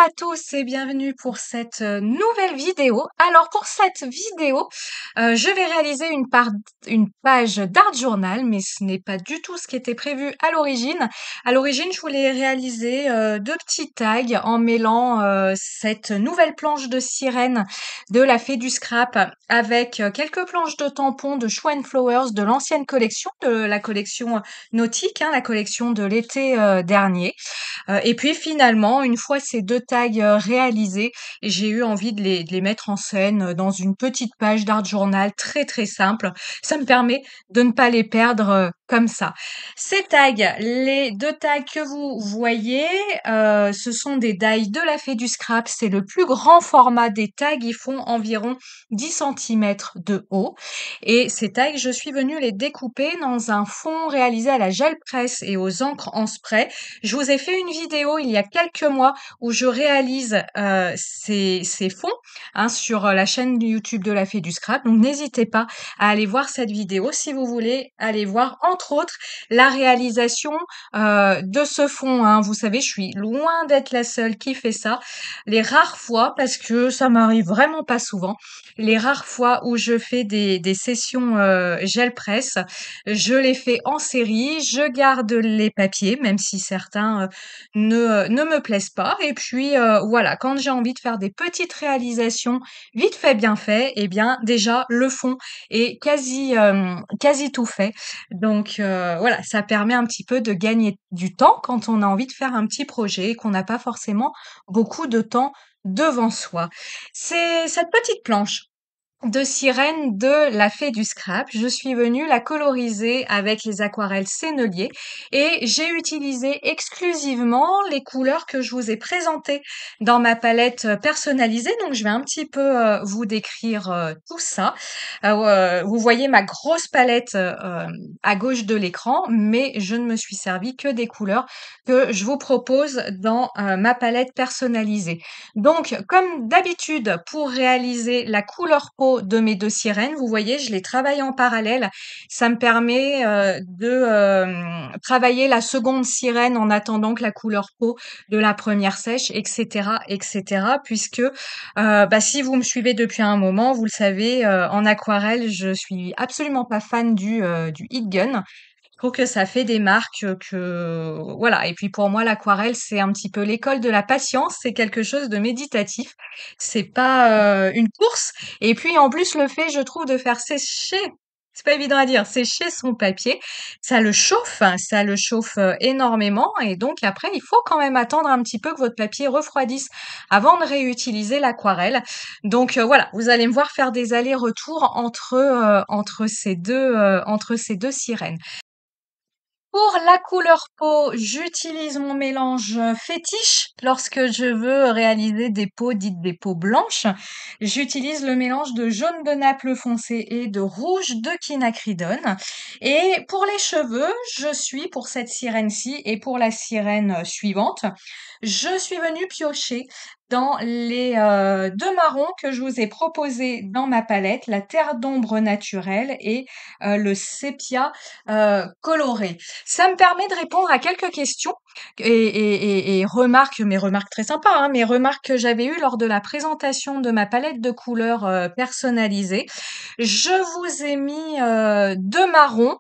à tous et bienvenue pour cette nouvelle vidéo. Alors pour cette vidéo, je vais réaliser une page d'art journal, mais ce n'est pas du tout ce qui était prévu à l'origine. À l'origine, je voulais réaliser deux petits tags en mêlant cette nouvelle planche de sirène de la Fée du Scrap avec quelques planches de tampons de Show and Flowers de l'ancienne collection, de la collection nautique, hein, la collection de l'été dernier. Et puis finalement, une fois ces 2 tags, réalisés, j'ai eu envie de les mettre en scène, dans une petite page d'art journal très, très simple. Ça me permet de ne pas les perdre, comme ça. Ces tags, les 2 tags que vous voyez, ce sont des dies de la Fée du Scrap. C'est le plus grand format des tags. Ils font environ 10 centimètres de haut et ces tags, je suis venue les découper dans un fond réalisé à la gel presse et aux encres en spray. Je vous ai fait une vidéo il y a quelques mois où je réalise ces fonds, hein, sur la chaîne YouTube de la Fée du Scrap. Donc n'hésitez pas à aller voir cette vidéo si vous voulez aller voir entre autres la réalisation de ce fond, hein. Vous savez, je suis loin d'être la seule qui fait ça. Les rares fois, parce que ça m'arrive vraiment pas souvent, les rares fois où je fais des sessions gel presse, je les fais en série, je garde les papiers, même si certains ne me plaisent pas. Et puis voilà, quand j'ai envie de faire des petites réalisations vite fait, bien fait, eh bien déjà le fond est quasi tout fait. Donc voilà, ça permet un petit peu de gagner du temps quand on a envie de faire un petit projet et qu'on n'a pas forcément beaucoup de temps devant soi. C'est cette petite planche de sirène de la Fée du Scrap. Je suis venue la coloriser avec les aquarelles Sennelier et j'ai utilisé exclusivement les couleurs que je vous ai présentées dans ma palette personnalisée. Donc je vais un petit peu vous décrire tout ça. Vous voyez ma grosse palette à gauche de l'écran, mais je ne me suis servi que des couleurs que je vous propose dans ma palette personnalisée. Donc, comme d'habitude, pour réaliser la couleur peau de mes 2 sirènes, vous voyez, je les travaille en parallèle. Ça me permet, de, travailler la seconde sirène en attendant que la couleur peau de la première sèche et cetera. Puisque, bah, si vous me suivez depuis un moment, vous le savez, en aquarelle, je suis absolument pas fan du heat gun. Je trouve que ça fait des marques, que voilà. Et puis pour moi, l'aquarelle, c'est un petit peu l'école de la patience, c'est quelque chose de méditatif. C'est pas, une course et puis en plus le fait, je trouve, de faire sécher, c'est pas évident à dire, sécher son papier, ça le chauffe, énormément et donc après il faut quand même attendre un petit peu que votre papier refroidisse avant de réutiliser l'aquarelle. Donc voilà, vous allez me voir faire des allers-retours entre ces 2 sirènes. Pour la couleur peau, j'utilise mon mélange fétiche lorsque je veux réaliser des peaux dites des peaux blanches. J'utilise le mélange de jaune de Naples foncé et de rouge de quinacridone. Et pour les cheveux, je suis pour cette sirène-ci et pour la sirène suivante, je suis venue piocher dans les 2 marrons que je vous ai proposés dans ma palette, la terre d'ombre naturelle et le sépia coloré. Ça me permet de répondre à quelques questions et remarques, mes remarques très sympas, hein, mes remarques que j'avais eues lors de la présentation de ma palette de couleurs personnalisée. Je vous ai mis 2 marrons.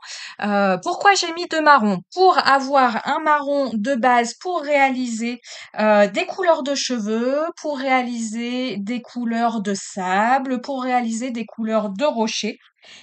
Pourquoi j'ai mis 2 marrons? Pour avoir un marron de base pour réaliser des couleurs de cheveux, pour réaliser des couleurs de sable, pour réaliser des couleurs de rocher.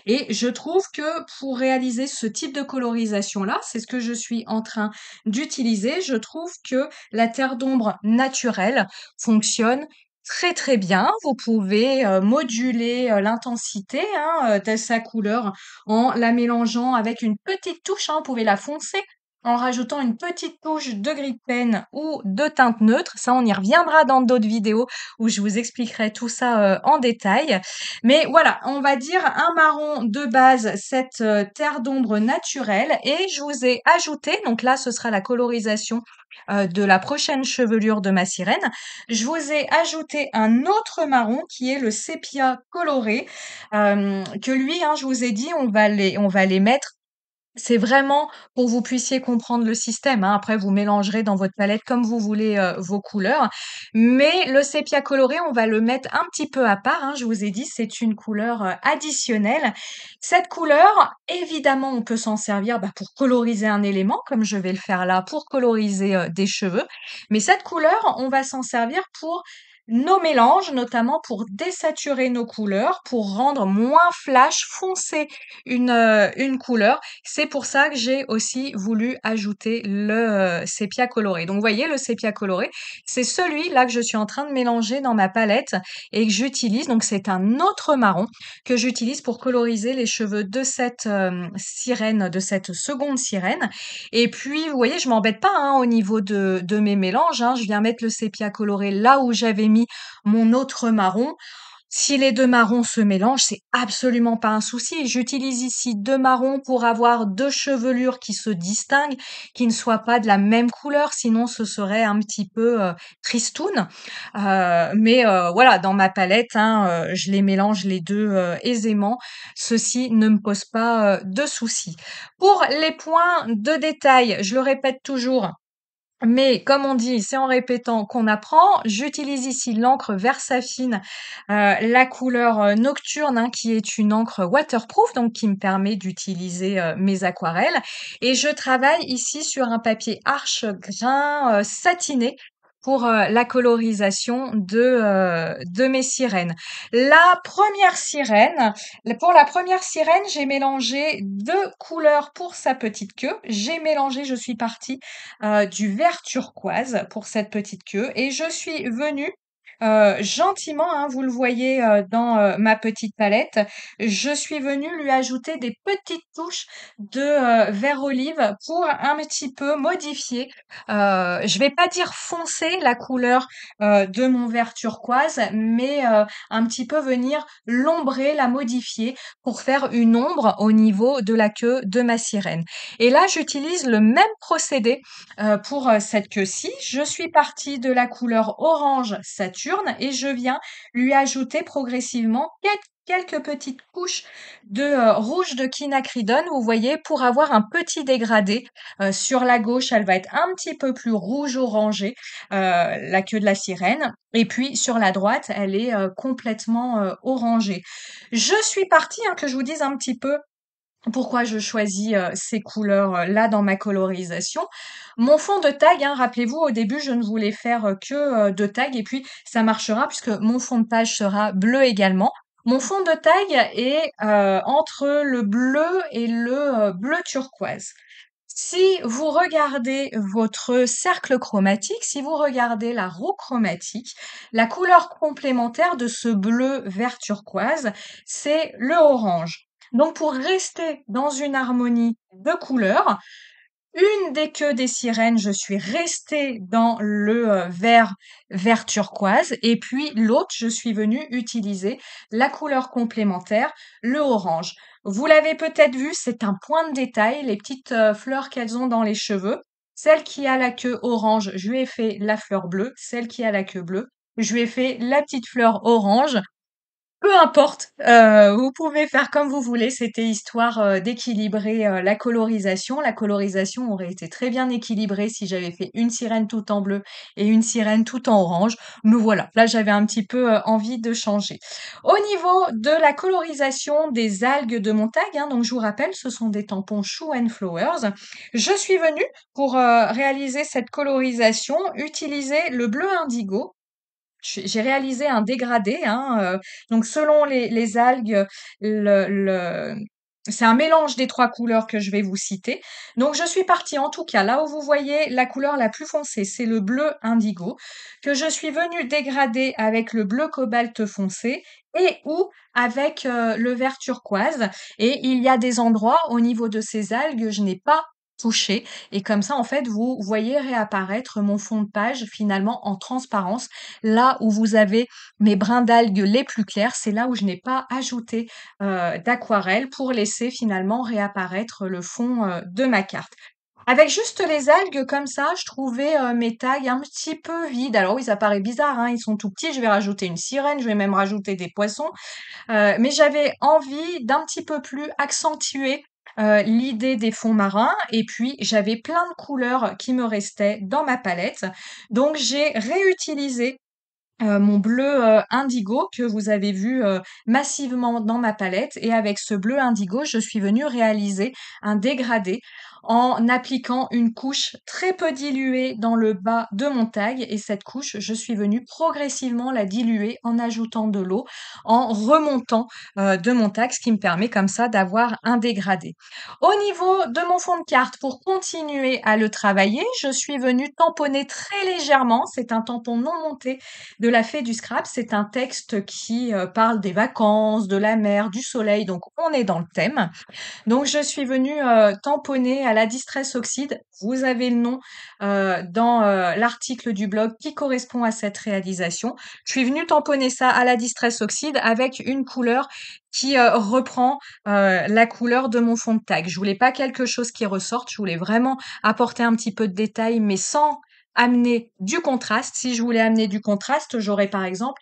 Et je trouve que pour réaliser ce type de colorisation-là, c'est ce que je suis en train d'utiliser, je trouve que la terre d'ombre naturelle fonctionne très très bien. Vous pouvez moduler l'intensité, hein, de sa couleur en la mélangeant avec une petite touche, hein, vous pouvez la foncer en rajoutant une petite touche de gris de pen ou de teinte neutre. Ça, on y reviendra dans d'autres vidéos où je vous expliquerai tout ça en détail. Mais voilà, on va dire un marron de base, cette terre d'ombre naturelle. Et je vous ai ajouté, donc là, ce sera la colorisation de la prochaine chevelure de ma sirène. Je vous ai ajouté un autre marron qui est le sépia coloré, que lui, hein, je vous ai dit, on va les mettre C'est vraiment pour que vous puissiez comprendre le système, hein. Après, vous mélangerez dans votre palette comme vous voulez, vos couleurs. Mais le sépia coloré, on va le mettre un petit peu à part, hein. Je vous ai dit, c'est une couleur, additionnelle. Cette couleur, évidemment, on peut s'en servir, bah, pour coloriser un élément, comme je vais le faire là, pour coloriser, des cheveux. Mais cette couleur, on va s'en servir pour nos mélanges, notamment pour désaturer nos couleurs, pour rendre moins flash, foncé une couleur. C'est pour ça que j'ai aussi voulu ajouter le sépia coloré. Donc, vous voyez, le sépia coloré, c'est celui-là que je suis en train de mélanger dans ma palette et que j'utilise. Donc, c'est un autre marron que j'utilise pour coloriser les cheveux de cette sirène, de cette seconde sirène. Et puis, vous voyez, je m'embête pas hein, au niveau de mes mélanges, hein. Je viens mettre le sépia coloré là où j'avais mis mon autre marron. Si les 2 marrons se mélangent, c'est absolument pas un souci. J'utilise ici 2 marrons pour avoir 2 chevelures qui se distinguent, qui ne soient pas de la même couleur, sinon ce serait un petit peu, tristoun. Mais voilà, dans ma palette, hein, je les mélange les 2 aisément. Ceci ne me pose pas, de soucis. Pour les points de détail, je le répète toujours, mais comme on dit, c'est en répétant qu'on apprend. J'utilise ici l'encre Versafine, la couleur, nocturne, hein, qui est une encre waterproof, donc qui me permet d'utiliser, mes aquarelles et je travaille ici sur un papier Arches grain, satiné pour, la colorisation de mes sirènes. La première sirène, pour la première sirène, j'ai mélangé 2 couleurs pour sa petite queue. Je suis partie du vert turquoise pour cette petite queue et je suis venue gentiment, hein, vous le voyez dans ma petite palette, je suis venue lui ajouter des petites touches de vert olive pour un petit peu modifier. Je vais pas dire foncer la couleur de mon vert turquoise, mais un petit peu venir l'ombrer, la modifier pour faire une ombre au niveau de la queue de ma sirène. Et là, j'utilise le même procédé pour cette queue-ci. Je suis partie de la couleur orange Saturne et je viens lui ajouter progressivement quelques petites couches de rouge de quinacridone, vous voyez, pour avoir un petit dégradé. Sur la gauche, elle va être un petit peu plus rouge orangé, la queue de la sirène. Et puis sur la droite, elle est complètement orangée. Je suis partie, hein, que je vous dise un petit peu pourquoi je choisis, ces couleurs, là dans ma colorisation. Mon fond de tag, hein, rappelez-vous au début je ne voulais faire, que, de tag et puis ça marchera puisque mon fond de page sera bleu également. Mon fond de tag est, entre le bleu et le, bleu turquoise. Si vous regardez votre cercle chromatique, si vous regardez la roue chromatique, la couleur complémentaire de ce bleu vert turquoise, c'est le orange. Donc pour rester dans une harmonie de couleurs, une des queues des sirènes, je suis restée dans le vert turquoise et puis l'autre, je suis venue utiliser la couleur complémentaire, le orange. Vous l'avez peut-être vu, c'est un point de détail, les petites fleurs qu'elles ont dans les cheveux. Celle qui a la queue orange, je lui ai fait la fleur bleue. Celle qui a la queue bleue, je lui ai fait la petite fleur orange. Peu importe, vous pouvez faire comme vous voulez, c'était histoire, d'équilibrer, la colorisation. La colorisation aurait été très bien équilibrée si j'avais fait une sirène tout en bleu et une sirène tout en orange. Mais voilà, là j'avais un petit peu, envie de changer. Au niveau de la colorisation des algues de mon tag, hein, donc je vous rappelle, ce sont des tampons Shoe and Flowers. Je suis venue pour, réaliser cette colorisation, utiliser le bleu indigo. J'ai réalisé un dégradé, hein, donc selon les algues, le c'est un mélange des 3 couleurs que je vais vous citer. Donc je suis partie en tout cas, là où vous voyez la couleur la plus foncée, c'est le bleu indigo, que je suis venue dégrader avec le bleu cobalt foncé et ou avec, le vert turquoise et il y a des endroits au niveau de ces algues, je n'ai pas touché et comme ça, en fait, vous voyez réapparaître mon fond de page finalement en transparence. Là où vous avez mes brins d'algues les plus clairs, c'est là où je n'ai pas ajouté, d'aquarelle pour laisser finalement réapparaître le fond, de ma carte. Avec juste les algues comme ça, je trouvais, mes tags un petit peu vides. Alors oui, ça paraît bizarre, hein, ils sont tout petits, je vais rajouter une sirène, je vais même rajouter des poissons, mais j'avais envie d'un petit peu plus accentuer l'idée des fonds marins et puis j'avais plein de couleurs qui me restaient dans ma palette. Donc j'ai réutilisé mon bleu, indigo que vous avez vu, massivement dans ma palette et avec ce bleu indigo, je suis venue réaliser un dégradé en appliquant une couche très peu diluée dans le bas de mon tag et cette couche, je suis venue progressivement la diluer en ajoutant de l'eau, en remontant, de mon tag, ce qui me permet comme ça d'avoir un dégradé. Au niveau de mon fond de carte, pour continuer à le travailler, je suis venue tamponner très légèrement, c'est un tampon non monté de la Fée du Scrap. C'est un texte qui parle des vacances, de la mer, du soleil, donc on est dans le thème. Donc je suis venue tamponner à la Distress Oxide. Vous avez le nom dans l'article du blog qui correspond à cette réalisation. Je suis venue tamponner ça à la Distress Oxide avec une couleur qui reprend la couleur de mon fond de tag. Je voulais pas quelque chose qui ressorte, je voulais vraiment apporter un petit peu de détail, mais sans amener du contraste. Si je voulais amener du contraste, j'aurais par exemple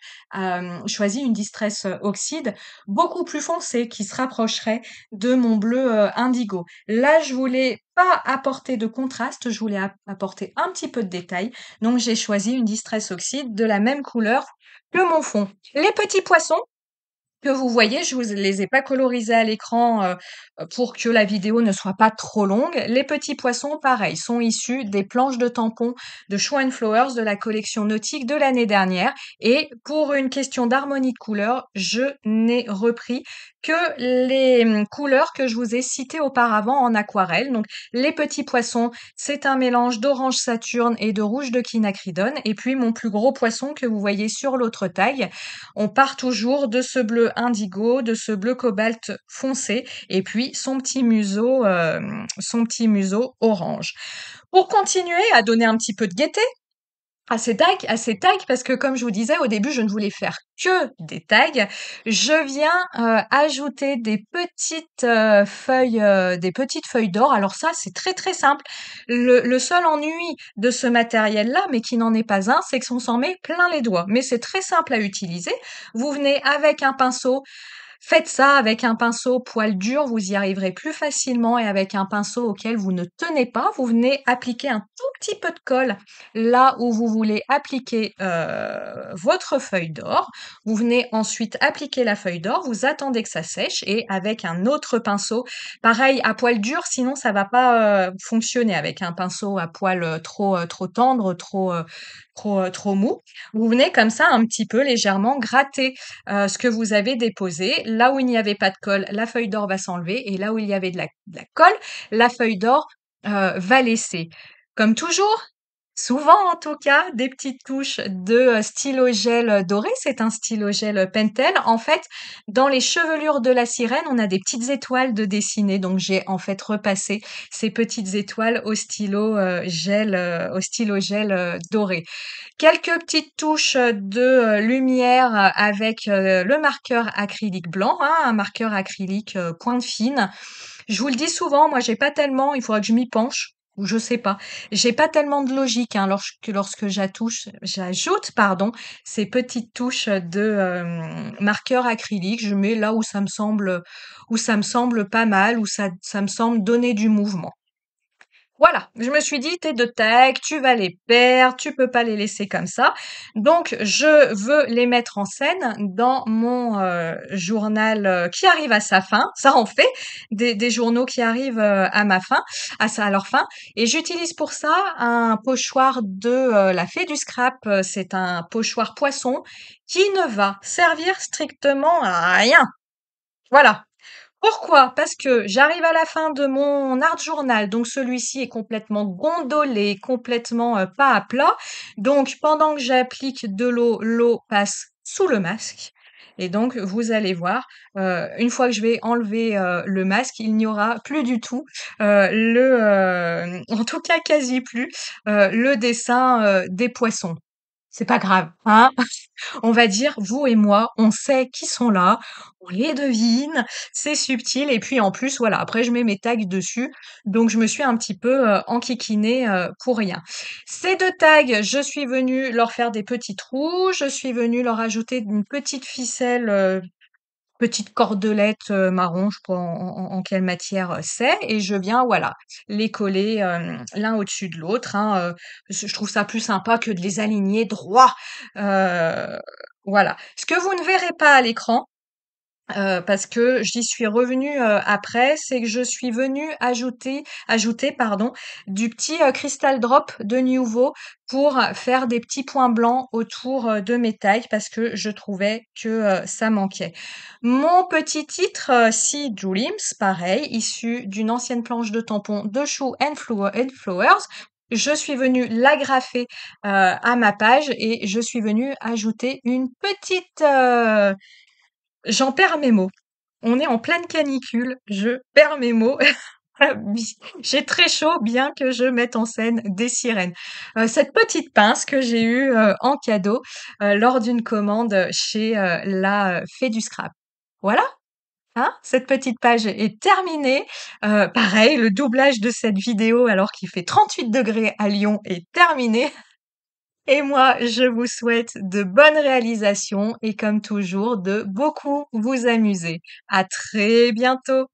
choisi une Distress Oxide beaucoup plus foncée qui se rapprocherait de mon bleu indigo. Là, je voulais pas apporter de contraste, je voulais apporter un petit peu de détail. Donc, j'ai choisi une Distress Oxide de la même couleur que mon fond. Les petits poissons, que vous voyez, je vous les ai pas colorisés à l'écran pour que la vidéo ne soit pas trop longue. Les petits poissons, pareil, sont issus des planches de tampons de Show and Flowers de la collection nautique de l'année dernière. Et pour une question d'harmonie de couleurs, je n'ai repris que les couleurs que je vous ai citées auparavant en aquarelle. Donc, les petits poissons, c'est un mélange d'orange Saturne et de rouge de quinacridone. Et puis, mon plus gros poisson que vous voyez sur l'autre tag, on part toujours de ce bleu indigo, de ce bleu cobalt foncé, et puis son petit museau orange. Pour continuer à donner un petit peu de gaieté à ces tags, parce que comme je vous disais au début, je ne voulais faire que des tags. Je viens ajouter des petites feuilles d'or. Alors ça, c'est très très simple. Le seul ennui de ce matériel-là, mais qui n'en est pas un, c'est qu'on s'en met plein les doigts. Mais c'est très simple à utiliser. Vous venez avec un pinceau. Faites ça avec un pinceau poil dur, vous y arriverez plus facilement et avec un pinceau auquel vous ne tenez pas, vous venez appliquer un tout petit peu de colle là où vous voulez appliquer votre feuille d'or. Vous venez ensuite appliquer la feuille d'or, vous attendez que ça sèche et avec un autre pinceau, pareil à poil dur, sinon ça va pas fonctionner avec un pinceau à poil trop tendre, trop mou. Vous venez comme ça un petit peu légèrement gratter ce que vous avez déposé. Là où il n'y avait pas de colle, la feuille d'or va s'enlever et là où il y avait de la colle, la feuille d'or va laisser. Comme toujours, souvent en tout cas, des petites touches de stylo gel doré. C'est un stylo gel Pentel. En fait, dans les chevelures de la sirène, on a des petites étoiles de dessiner. Donc j'ai en fait repassé ces petites étoiles au stylo gel doré. Quelques petites touches de lumière avec le marqueur acrylique blanc, hein, un marqueur acrylique pointe fine. Je vous le dis souvent, moi j'ai pas tellement, il faudra que je m'y penche, ou je sais pas, j'ai pas tellement de logique hein, lorsque j'ajoute pardon, ces petites touches de marqueur acrylique. Je mets là où ça me semble pas mal, où ça me semble donner du mouvement. Voilà, je me suis dit, tes 2 tags, tu vas les perdre, tu peux pas les laisser comme ça. Donc je veux les mettre en scène dans mon journal qui arrive à sa fin. Ça en fait des journaux qui arrivent à leur fin. Et j'utilise pour ça un pochoir de la Fée du Scrap. C'est un pochoir poisson qui ne va servir strictement à rien. Voilà. Pourquoi? Parce que j'arrive à la fin de mon art journal, donc celui-ci est complètement gondolé, complètement pas à plat. Donc pendant que j'applique de l'eau, l'eau passe sous le masque. Et donc vous allez voir, une fois que je vais enlever le masque, il n'y aura plus du tout en tout cas quasi plus, le dessin des poissons. C'est pas grave, hein? On va dire, vous et moi, on sait qui sont là, on les devine, c'est subtil et puis en plus, voilà, après je mets mes tags dessus, donc je me suis un petit peu enquiquinée pour rien. Ces 2 tags, je suis venue leur faire des petits trous, je suis venue leur ajouter une petite ficelle petites cordelettes, marron, je sais pas en quelle matière, c'est et je viens, voilà, les coller, l'un au-dessus de l'autre, hein, je trouve ça plus sympa que de les aligner droit, voilà. Ce que vous ne verrez pas à l'écran, parce que j'y suis revenue, après, c'est que je suis venue ajouter, pardon, du petit, Crystal Drop de Nuvo pour faire des petits points blancs autour, de mes tailles parce que je trouvais que, ça manquait. Mon petit titre, Sea Dreams, pareil, issu d'une ancienne planche de tampons de Shoe and Flowers. Je suis venue l'agrafer, à ma page et je suis venue ajouter une petite, j'en perds mes mots. On est en pleine canicule, je perds mes mots. J'ai très chaud, bien que je mette en scène des sirènes. Cette petite pince que j'ai eue, en cadeau, lors d'une commande chez, la, Fée du Scrap. Voilà, hein, cette petite page est terminée. Pareil, le doublage de cette vidéo, alors qu'il fait 38 degrés à Lyon, est terminé. Et moi, je vous souhaite de bonnes réalisations et comme toujours, de beaucoup vous amuser. À très bientôt!